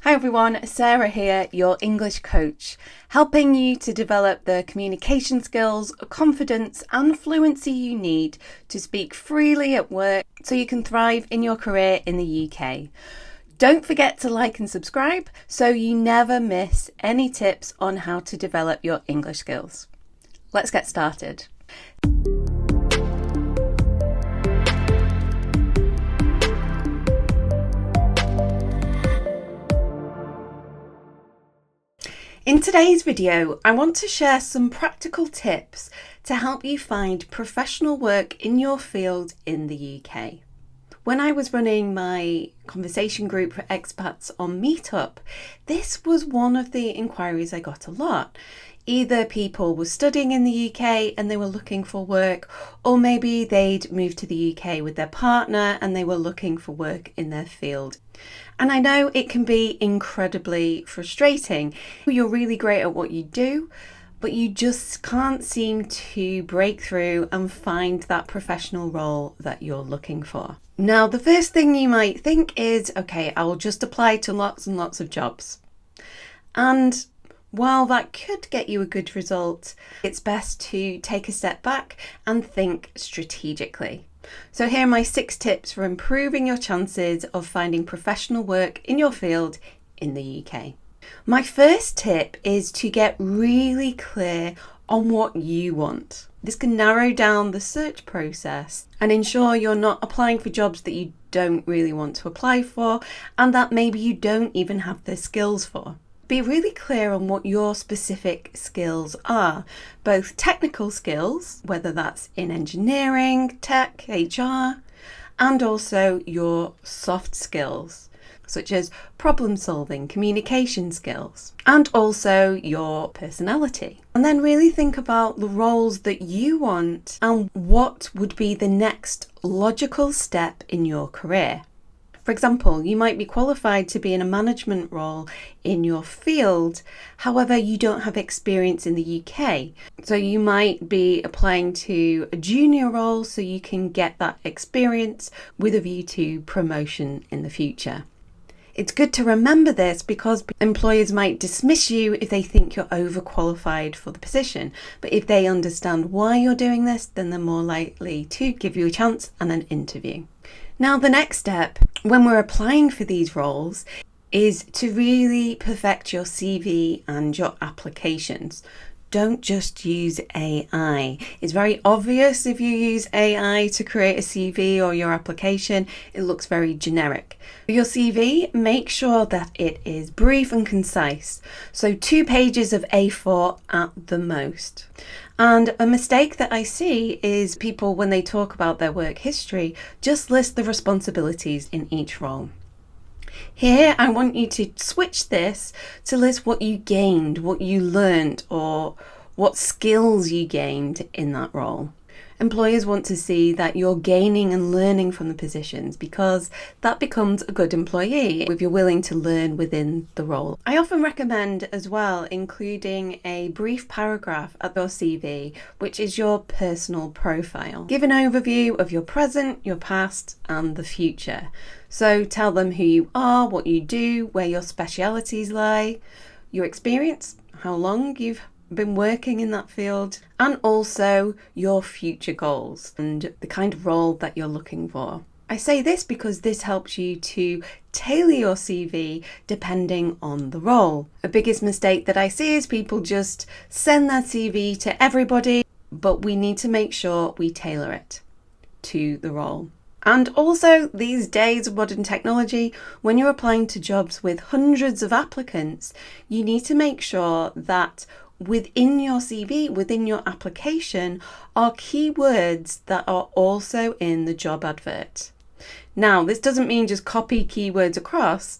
Hi everyone, Sarah here, your English coach, helping you to develop the communication skills, confidence and fluency you need to speak freely at work so you can thrive in your career in the UK. Don't forget to like and subscribe so you never miss any tips on how to develop your English skills. Let's get started. In today's video, I want to share some practical tips to help you find professional work in your field in the UK. When I was running my conversation group for expats on Meetup, this was one of the inquiries I got a lot. Either people were studying in the UK and they were looking for work, or maybe they'd moved to the UK with their partner and they were looking for work in their field. And I know it can be incredibly frustrating. You're really great at what you do, but you just can't seem to break through and find that professional role that you're looking for. Now, the first thing you might think is, okay, I'll just apply to lots and lots of jobs. And while that could get you a good result, it's best to take a step back and think strategically. So here are my 6 tips for improving your chances of finding professional work in your field in the UK. My first tip is to get really clear on what you want. This can narrow down the search process and ensure you're not applying for jobs that you don't really want to apply for and that maybe you don't even have the skills for. Be really clear on what your specific skills are, both technical skills, whether that's in engineering, tech, HR, and also your soft skills, such as problem solving, communication skills, and also your personality. And then really think about the roles that you want and what would be the next logical step in your career. For example, you might be qualified to be in a management role in your field, however, you don't have experience in the UK. So you might be applying to a junior role so you can get that experience with a view to promotion in the future. It's good to remember this because employers might dismiss you if they think you're overqualified for the position. But if they understand why you're doing this, then they're more likely to give you a chance and an interview. Now, the next step when we're applying for these roles is to really perfect your CV and your applications. Don't just use AI. It's very obvious if you use AI to create a CV or your application, it looks very generic. Your CV, make sure that it is brief and concise. So 2 pages of A4 at the most. And a mistake that I see is people, when they talk about their work history, just list the responsibilities in each role. Here, I want you to switch this to list what you gained, what you learned, or what skills you gained in that role. Employers want to see that you're gaining and learning from the positions because that becomes a good employee if you're willing to learn within the role. I often recommend as well including a brief paragraph at your CV, which is your personal profile. Give an overview of your present, your past and the future. So tell them who you are, what you do, where your specialities lie, your experience, how long you've been working in that field, and also your future goals and the kind of role that you're looking for. I say this because this helps you to tailor your CV depending on the role. The biggest mistake that I see is people just send their CV to everybody, but we need to make sure we tailor it to the role. And also, these days of modern technology, when you're applying to jobs with hundreds of applicants, you need to make sure that within your CV, within your application, are keywords that are also in the job advert. Now, this doesn't mean just copy keywords across.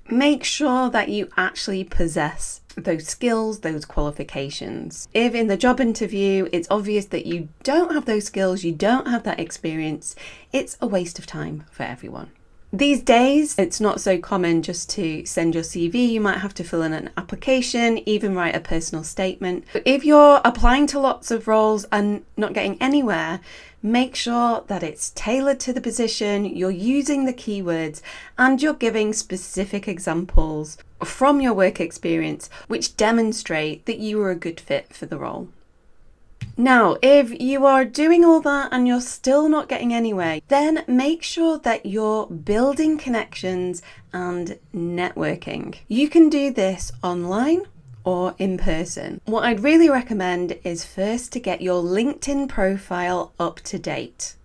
Make sure that you actually possess those skills, those qualifications. If in the job interview it's obvious that you don't have those skills, you don't have that experience, it's a waste of time for everyone. These days, it's not so common just to send your CV. You might have to fill in an application, even write a personal statement. But if you're applying to lots of roles and not getting anywhere, make sure that it's tailored to the position, you're using the keywords, and you're giving specific examples from your work experience which demonstrate that you are a good fit for the role. Now, if you are doing all that and you're still not getting anywhere, then make sure that you're building connections and networking. You can do this online or in person. What I'd really recommend is first to get your LinkedIn profile up to date.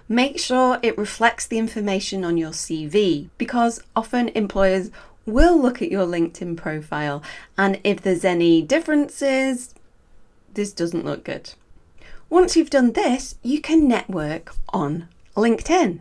Make sure it reflects the information on your CV, because often employers will look at your LinkedIn profile, and if there's any differences, this doesn't look good. Once you've done this, you can network on LinkedIn.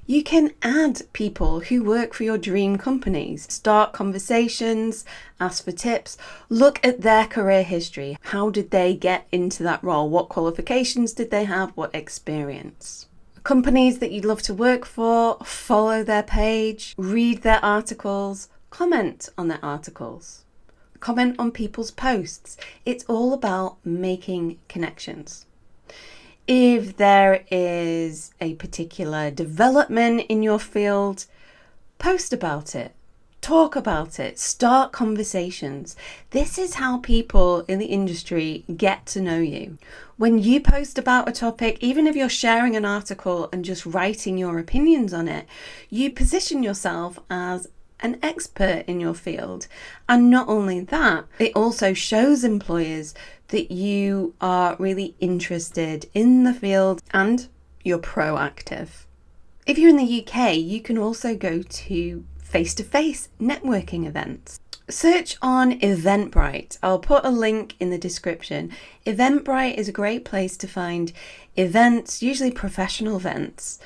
You can add people who work for your dream companies, start conversations, ask for tips, look at their career history. How did they get into that role? What qualifications did they have? What experience? Companies that you'd love to work for, follow their page, read their articles, comment on their articles, comment on people's posts. It's all about making connections. If there is a particular development in your field, post about it, talk about it, start conversations. This is how people in the industry get to know you. When you post about a topic, even if you're sharing an article and just writing your opinions on it, you position yourself as an expert in your field. And not only that, it also shows employers that you are really interested in the field and you're proactive. If you're in the UK, you can also go to face-to-face networking events. Search on Eventbrite. I'll put a link in the description. Eventbrite is a great place to find events, usually professional events,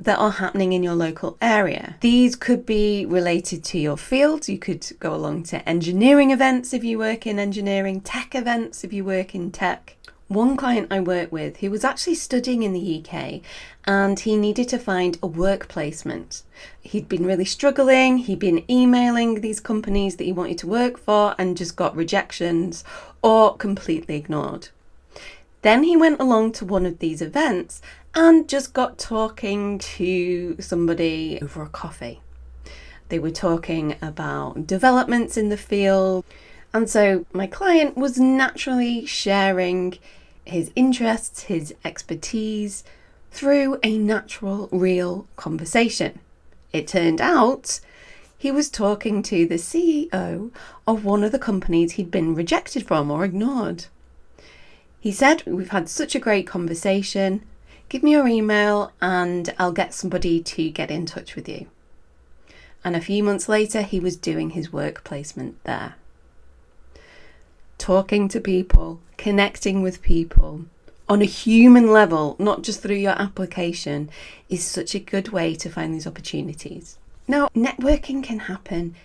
that are happening in your local area. These could be related to your field. You could go along to engineering events if you work in engineering, tech events if you work in tech. One client I work with, he was actually studying in the UK and he needed to find a work placement. He'd been really struggling. He'd been emailing these companies that he wanted to work for and just got rejections or completely ignored. Then he went along to one of these events and just got talking to somebody over a coffee. They were talking about developments in the field. And so my client was naturally sharing his interests, his expertise through a natural, real conversation. It turned out he was talking to the CEO of one of the companies he'd been rejected from or ignored. He said, "We've had such a great conversation. Give me your email and I'll get somebody to get in touch with you." And a few months later, he was doing his work placement there. Talking to people, connecting with people on a human level, not just through your application, is such a good way to find these opportunities. Now, networking can happen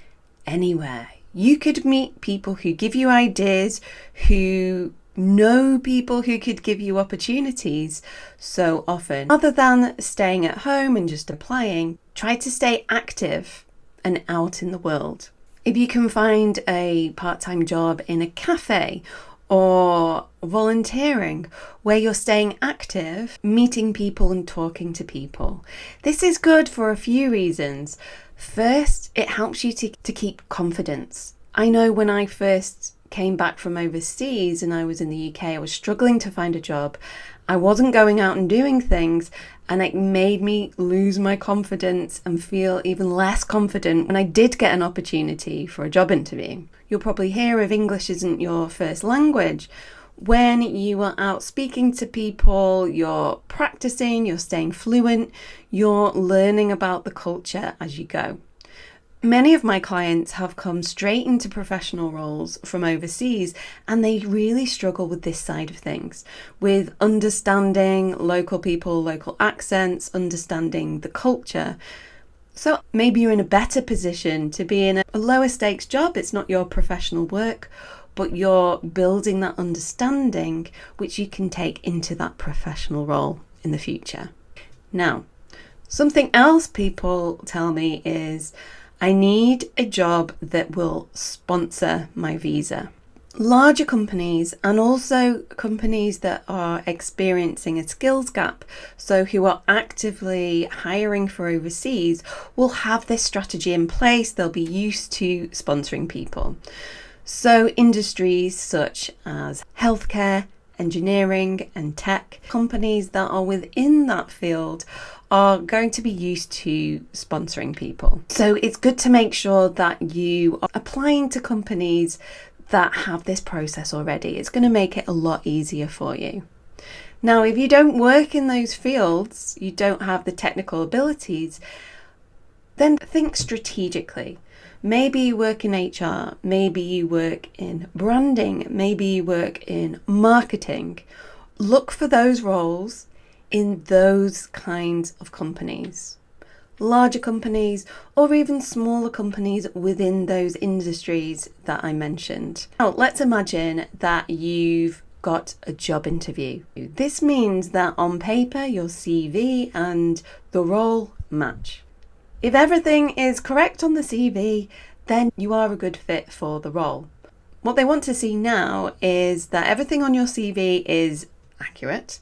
anywhere. You could meet people who give you ideas, who know people who could give you opportunities so often. Rather than staying at home and just applying, try to stay active and out in the world. If you can find a part-time job in a cafe or volunteering where you're staying active, meeting people and talking to people. This is good for a few reasons. First, it helps you to keep confidence. I know when I first came back from overseas and I was in the UK, I was struggling to find a job. I wasn't going out and doing things, and it made me lose my confidence and feel even less confident when I did get an opportunity for a job interview. You'll probably hear if English isn't your first language. When you are out speaking to people, you're practicing, you're staying fluent, you're learning about the culture as you go. Many of my clients have come straight into professional roles from overseas, and they really struggle with this side of things, with understanding local people, local accents, understanding the culture. So maybe you're in a better position to be in a lower stakes job. It's not your professional work, but you're building that understanding which you can take into that professional role in the future. Now, Something else people tell me is, I need a job that will sponsor my visa. Larger companies, and also companies that are experiencing a skills gap, so who are actively hiring for overseas, will have this strategy in place. They'll be used to sponsoring people. So industries such as healthcare, engineering and tech, companies that are within that field are going to be used to sponsoring people. So it's good to make sure that you are applying to companies that have this process already. It's going to make it a lot easier for you. Now, if you don't work in those fields, you don't have the technical abilities, then think strategically. Maybe you work in HR, maybe you work in branding, maybe you work in marketing. Look for those roles in those kinds of companies. Larger companies or even smaller companies within those industries that I mentioned. Now, let's imagine that you've got a job interview. This means that on paper, your CV and the role match. If everything is correct on the CV, then you are a good fit for the role. What they want to see now is that everything on your CV is accurate.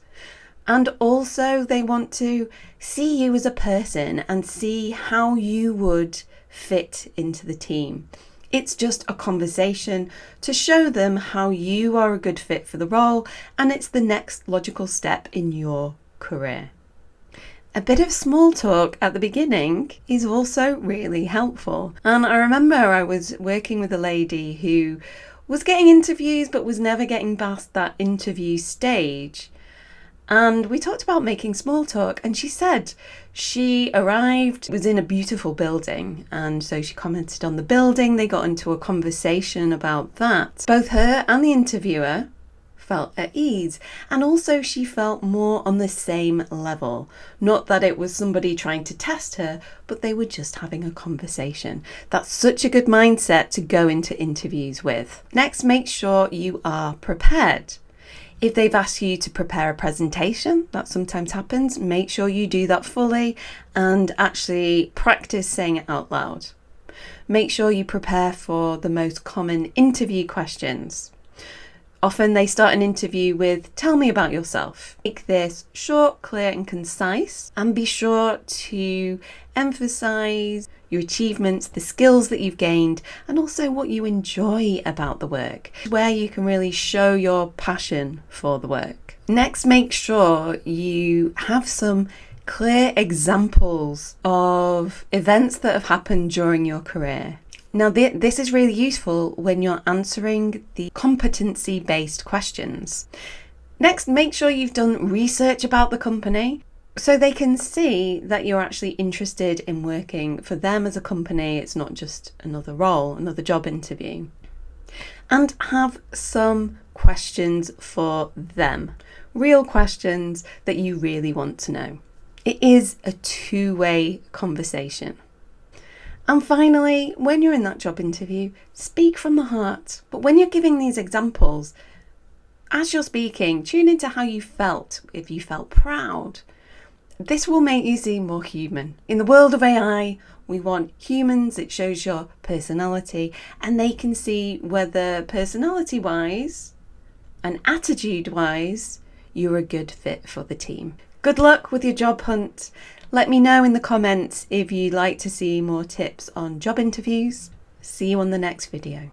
And also they want to see you as a person and see how you would fit into the team. It's just a conversation to show them how you are a good fit for the role, and it's the next logical step in your career. A bit of small talk at the beginning is also really helpful. And I remember I was working with a lady who was getting interviews but was never getting past that interview stage. And we talked about making small talk, and she said she arrived, was in a beautiful building, and so she commented on the building. They got into a conversation about that. Both her and the interviewer felt at ease, and also she felt more on the same level. Not that it was somebody trying to test her, but they were just having a conversation. That's such a good mindset to go into interviews with. Next, make sure you are prepared. If they've asked you to prepare a presentation, that sometimes happens, make sure you do that fully and actually practice saying it out loud. Make sure you prepare for the most common interview questions. Often they start an interview with, tell me about yourself. Make this short, clear and concise, and be sure to emphasize your achievements, the skills that you've gained, and also what you enjoy about the work, where you can really show your passion for the work. Next, make sure you have some clear examples of events that have happened during your career. Now, this is really useful when you're answering the competency-based questions. Next, make sure you've done research about the company so they can see that you're actually interested in working for them as a company. It's not just another role, another job interview. And have some questions for them, real questions that you really want to know. It is a two-way conversation. And finally, when you're in that job interview, speak from the heart. But when you're giving these examples, as you're speaking, tune into how you felt, if you felt proud. This will make you seem more human. In the world of AI, we want humans. It shows your personality, and they can see whether personality-wise and attitude-wise, you're a good fit for the team. Good luck with your job hunt. Let me know in the comments if you'd like to see more tips on job interviews. See you on the next video.